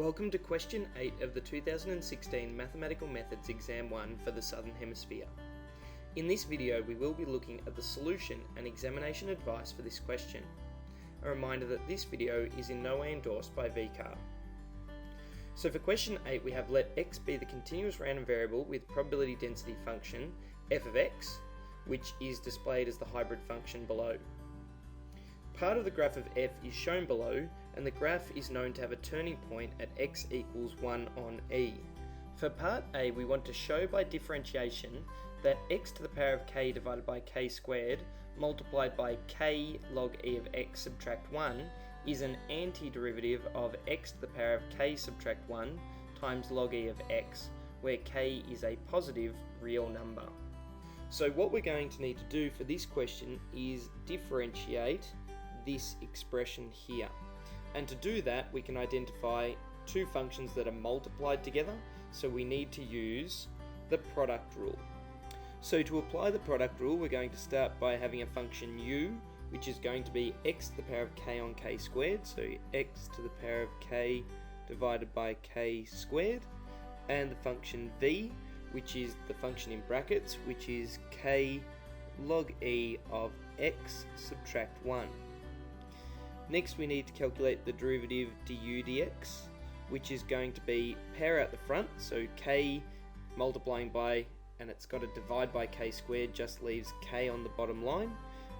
Welcome to question 8 of the 2016 Mathematical Methods Exam 1 for the Southern Hemisphere. In this video we will be looking at the solution and examination advice for this question. A reminder that this video is in no way endorsed by VCAA. So for question 8 we have let x be the continuous random variable with probability density function f of x, which is displayed as the hybrid function below. Part of the graph of f is shown below, and the graph is known to have a turning point at x equals 1 on e. For part A, we want to show by differentiation that x to the power of k divided by k squared multiplied by k log e of x subtract 1 is an antiderivative of x to the power of k subtract 1 times log e of x, where k is a positive real number. So what we're going to need to do for this question is differentiate this expression here. And to do that, we can identify two functions that are multiplied together, so we need to use the product rule. So to apply the product rule, we're going to start by having a function u, which is going to be x to the power of k on k squared, so x to the power of k divided by k squared, and the function v, which is the function in brackets, which is k log e of x subtract 1. Next we need to calculate the derivative du dx, which is going to be power out the front, so k multiplying by, and it's got to divide by k squared, just leaves k on the bottom line,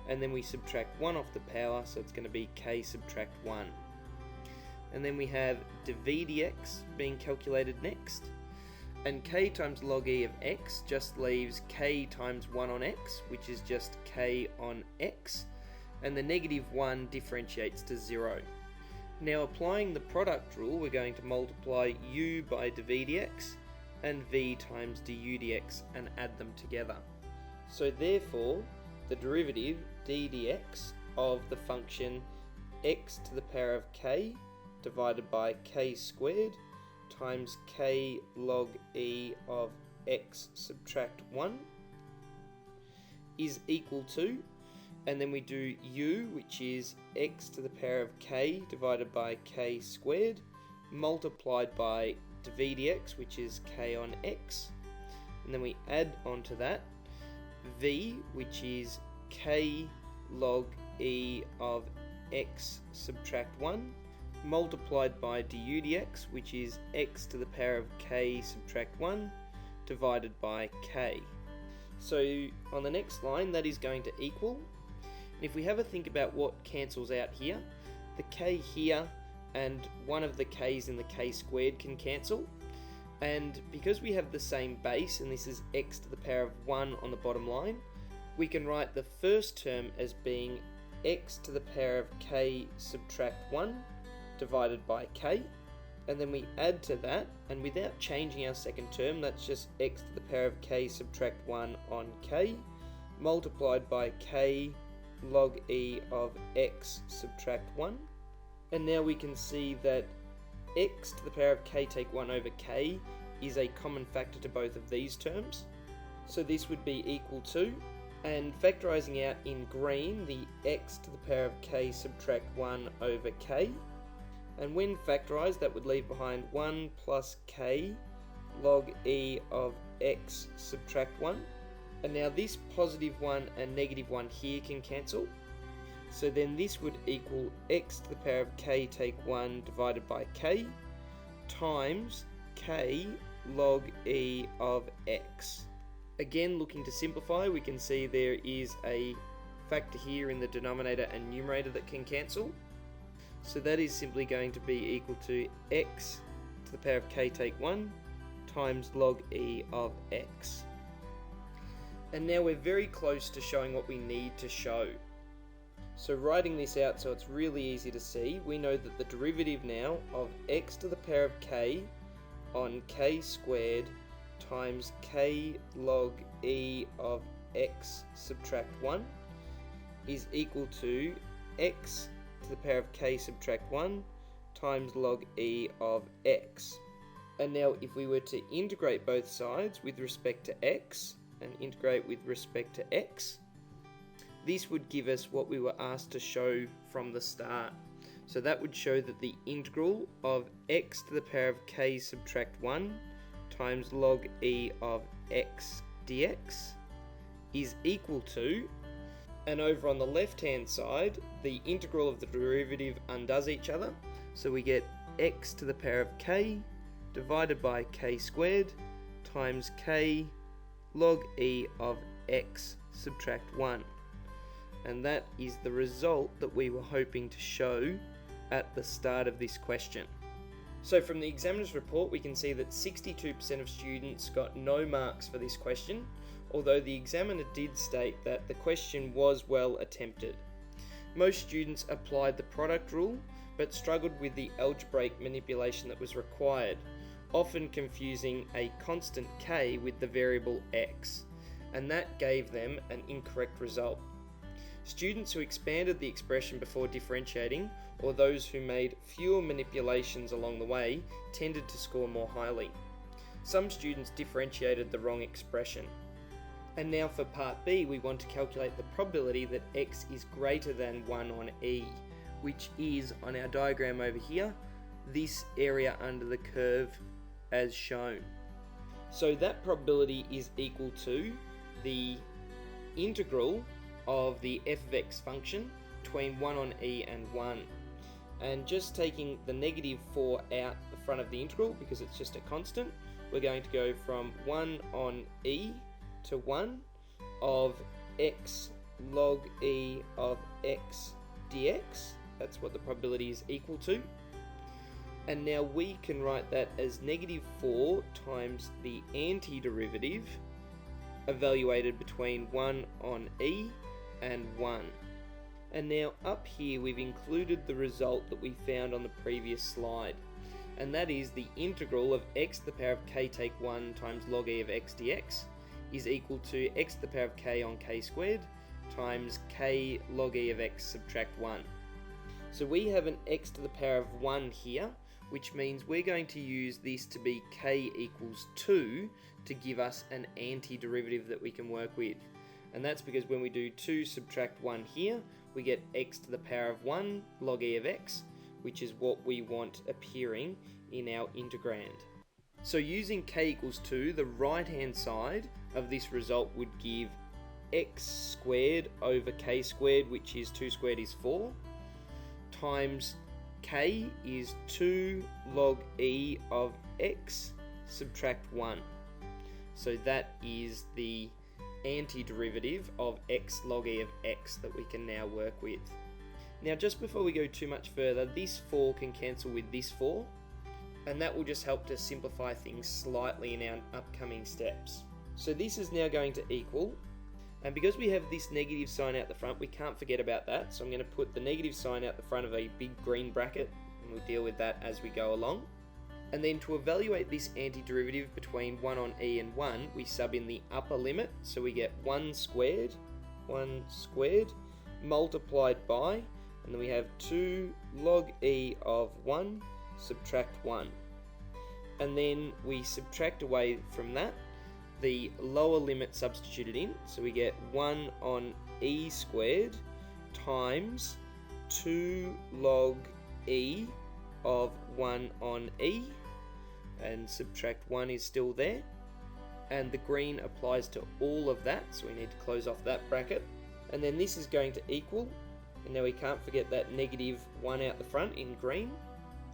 and then we subtract 1 off the power, so it's going to be k subtract 1. And then we have dv dx being calculated next, and k times log e of x just leaves k times 1 on x, which is just k on x, and the negative 1 differentiates to 0. Now applying the product rule, we're going to multiply u by dv dx and v times du dx and add them together. So therefore, the derivative d dx of the function x to the power of k divided by k squared times k log e of x subtract 1 is equal to, and then we do u, which is x to the power of k divided by k squared multiplied by dv dx, which is k on x, and then we add onto that v, which is k log e of x subtract 1 multiplied by du dx, which is x to the power of k subtract 1 divided by k. So on the next line, that is going to equal, if we have a think about what cancels out here, the k here and one of the k's in the k squared can cancel, and because we have the same base, and this is x to the power of 1 on the bottom line, we can write the first term as being x to the power of k subtract 1 divided by k, and then we add to that, and without changing our second term, that's just x to the power of k subtract 1 on k multiplied by k log e of x subtract 1, and now we can see that x to the power of k take 1 over k is a common factor to both of these terms, so this would be equal to, and factorising out in green, the x to the power of k subtract 1 over k, and when factorised that would leave behind 1 plus k log e of x subtract 1. And now this positive 1 and negative 1 here can cancel. So then this would equal x to the power of k take 1 divided by k times k log e of x. Again, looking to simplify, we can see there is a factor here in the denominator and numerator that can cancel. So that is simply going to be equal to x to the power of k take 1 times log e of x. And now we're very close to showing what we need to show. So writing this out so it's really easy to see, we know that the derivative now of x to the power of k on k squared times k log e of x subtract 1 is equal to x to the power of k subtract 1 times log e of x. And now if we were to integrate both sides with respect to x, and integrate with respect to x, this would give us what we were asked to show from the start. So that would show that the integral of x to the power of k subtract 1 times log e of x dx is equal to, and over on the left hand side, the integral of the derivative undoes each other. So we get x to the power of k divided by k squared times k log e of x subtract 1. And that is the result that we were hoping to show at the start of this question. So from the examiner's report, we can see that 62% of students got no marks for this question, although the examiner did state that the question was well attempted. Most students applied the product rule, but struggled with the algebraic manipulation that was required, often confusing a constant k with the variable x, and that gave them an incorrect result. Students who expanded the expression before differentiating, or those who made fewer manipulations along the way, tended to score more highly. Some students differentiated the wrong expression. And now for part B, we want to calculate the probability that x is greater than 1 on e, which is, on our diagram over here, this area under the curve as shown. So that probability is equal to the integral of the f of x function between 1 on e and 1. And just taking the negative 4 out the front of the integral, because it's just a constant, we're going to go from 1 on e to 1 of x log e of x dx. That's what the probability is equal to. And now we can write that as negative 4 times the antiderivative evaluated between 1 on e and 1. And now up here we've included the result that we found on the previous slide, and that is the integral of x to the power of k take 1 times log e of x dx is equal to x to the power of k on k squared times k log e of x subtract 1. So we have an x to the power of 1 here, which means we're going to use this to be k equals 2 to give us an antiderivative that we can work with. And that's because when we do 2 subtract 1 here, we get x to the power of 1 log e of x, which is what we want appearing in our integrand. So using k equals 2, the right hand side of this result would give x squared over k squared, which is 2 squared is 4, times k is 2 log e of x subtract 1. So that is the antiderivative of x log e of x that we can now work with. Now just before we go too much further, this 4 can cancel with this 4, and that will just help to simplify things slightly in our upcoming steps. So this is now going to equal, and because we have this negative sign out the front, we can't forget about that, so I'm going to put the negative sign out the front of a big green bracket, and we'll deal with that as we go along. And then to evaluate this antiderivative between 1 on e and 1, we sub in the upper limit, so we get 1 squared multiplied by, and then we have 2 log e of 1 subtract 1. And then we subtract away from that the lower limit substituted in, so we get 1 on e squared times 2 log e of 1 on e, and subtract 1 is still there, and the green applies to all of that, so we need to close off that bracket. And then this is going to equal, and now we can't forget that negative 1 out the front in green,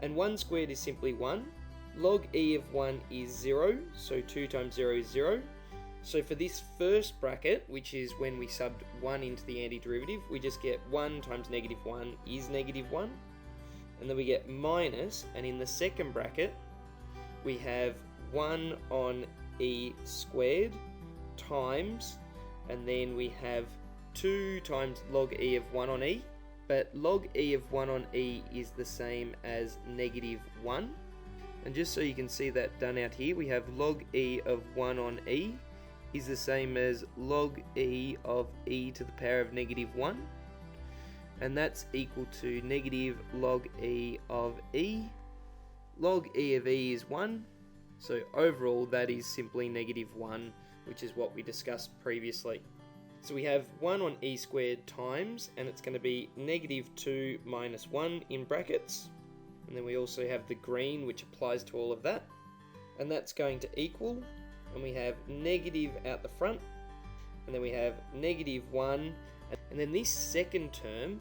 and 1 squared is simply 1. Log e of 1 is 0, so 2 times 0 is 0. So for this first bracket, which is when we subbed 1 into the antiderivative, we just get 1 times negative 1 is negative 1. And then we get minus, and in the second bracket, we have 1 on e squared times, and then we have 2 times log e of 1 on e, but log e of 1 on e is the same as negative 1. And just so you can see that done out here, we have log e of 1 on e is the same as log e of e to the power of negative 1. And that's equal to negative log e of e. Log e of e is 1, so overall that is simply negative 1, which is what we discussed previously. So we have 1 on e squared times, and it's going to be negative 2 minus 1 in brackets. And then we also have the green, which applies to all of that. And that's going to equal, and we have negative out the front, and then we have negative 1. And then this second term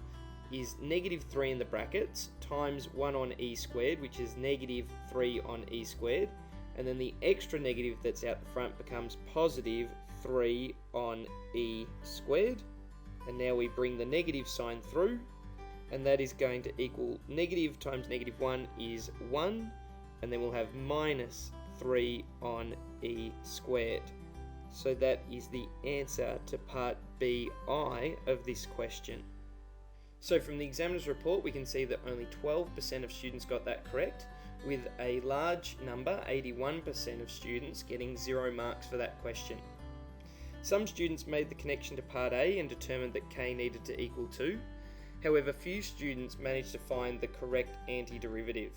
is negative 3 in the brackets times 1 on e squared, which is negative 3 on e squared. And then the extra negative that's out the front becomes positive 3 on e squared. And now we bring the negative sign through, and that is going to equal negative times negative 1 is 1, and then we'll have minus 3 on e squared. So that is the answer to part BI of this question. So from the examiner's report, we can see that only 12% of students got that correct, with a large number, 81% of students, getting 0 marks for that question. Some students made the connection to part A and determined that k needed to equal 2. However, few students managed to find the correct antiderivative.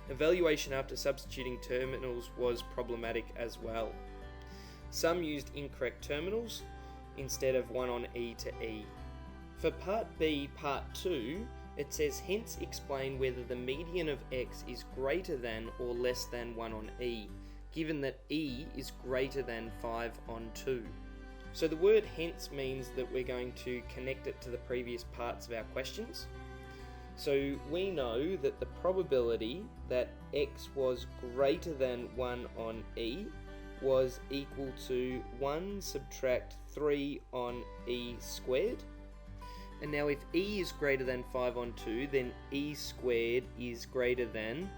Evaluation after substituting terminals was problematic as well. Some used incorrect terminals instead of 1 on e to e. For part B, part 2, it says hence explain whether the median of x is greater than or less than 1 on e, given that e is greater than 5 on 2. So the word hence means that we're going to connect it to the previous parts of our questions. So we know that the probability that x was greater than 1 on e was equal to 1 subtract 3 on e squared. And now if e is greater than 5 on 2, then e squared is greater than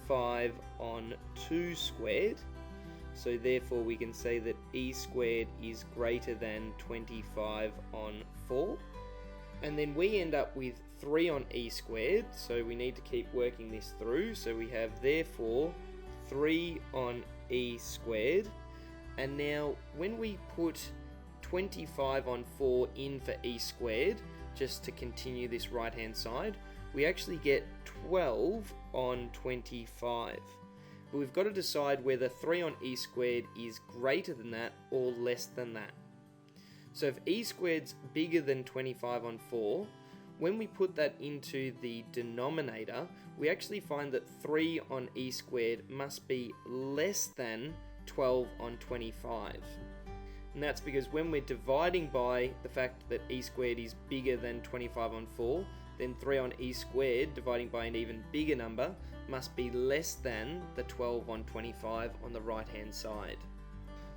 5 on 2 squared. So therefore we can say that e squared is greater than 25 on 4. And then we end up with 3 on e squared, so we need to keep working this through. So we have therefore 3 on e squared. And now when we put 25 on 4 in for e squared, just to continue this right hand side, we actually get 12 on 25. But we've got to decide whether 3 on e squared is greater than that or less than that. So if e squared's bigger than 25 on 4, when we put that into the denominator, we actually find that 3 on e squared must be less than 12 on 25. And that's because when we're dividing by the fact that e squared is bigger than 25 on 4, then 3 on e squared dividing by an even bigger number must be less than the 12 on 25 on the right hand side.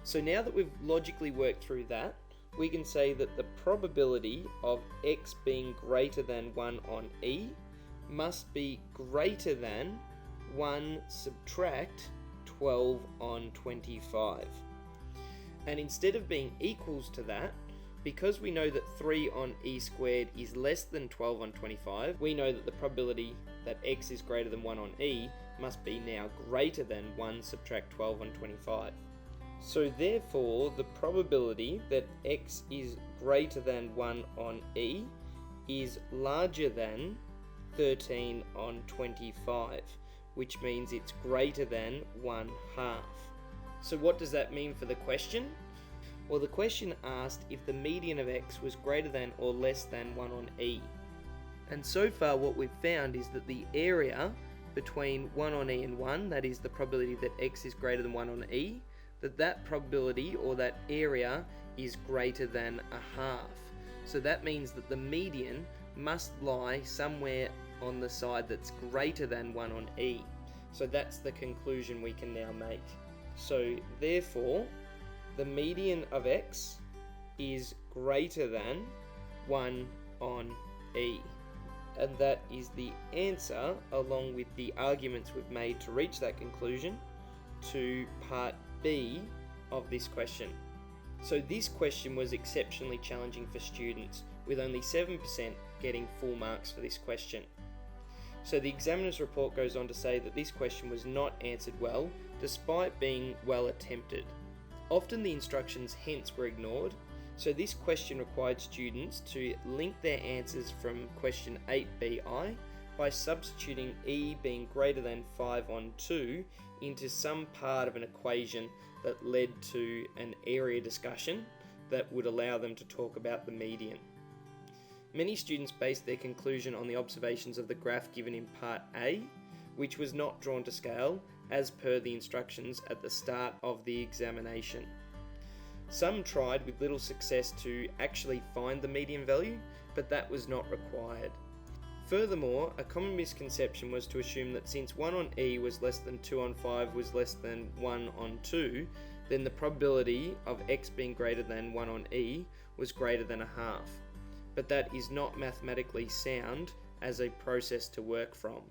So now that we've logically worked through that, we can say that the probability of x being greater than 1 on e must be greater than 1 subtract 12 on 25. And instead of being equals to that, because we know that 3 on e squared is less than 12 on 25, we know that the probability that x is greater than 1 on e must be now greater than 1 subtract 12 on 25. So therefore, the probability that x is greater than 1 on e is larger than 13 on 25, which means it's greater than 1/2. So what does that mean for the question? Well, the question asked if the median of x was greater than or less than 1 on e. And so far what we've found is that the area between 1 on e and 1, that is the probability that x is greater than 1 on e, that probability or that area is greater than 1/2. So that means that the median must lie somewhere on the side that's greater than 1 on e. So that's the conclusion we can now make. So therefore, the median of x is greater than 1 on e. And that is the answer, along with the arguments we've made to reach that conclusion, to part B of this question. So this question was exceptionally challenging for students, with only 7% getting full marks for this question. So the examiner's report goes on to say that this question was not answered well, despite being well attempted. Often the instructions hence were ignored, so this question required students to link their answers from question 8bi by substituting e being greater than 5 on 2 into some part of an equation that led to an area discussion that would allow them to talk about the median. Many students based their conclusion on the observations of the graph given in Part A, which was not drawn to scale as per the instructions at the start of the examination. Some tried with little success to actually find the median value, but that was not required. Furthermore, a common misconception was to assume that since 1 on E was less than 2 on 5 was less than 1 on 2, then the probability of X being greater than 1 on E was greater than a half. But that is not mathematically sound as a process to work from.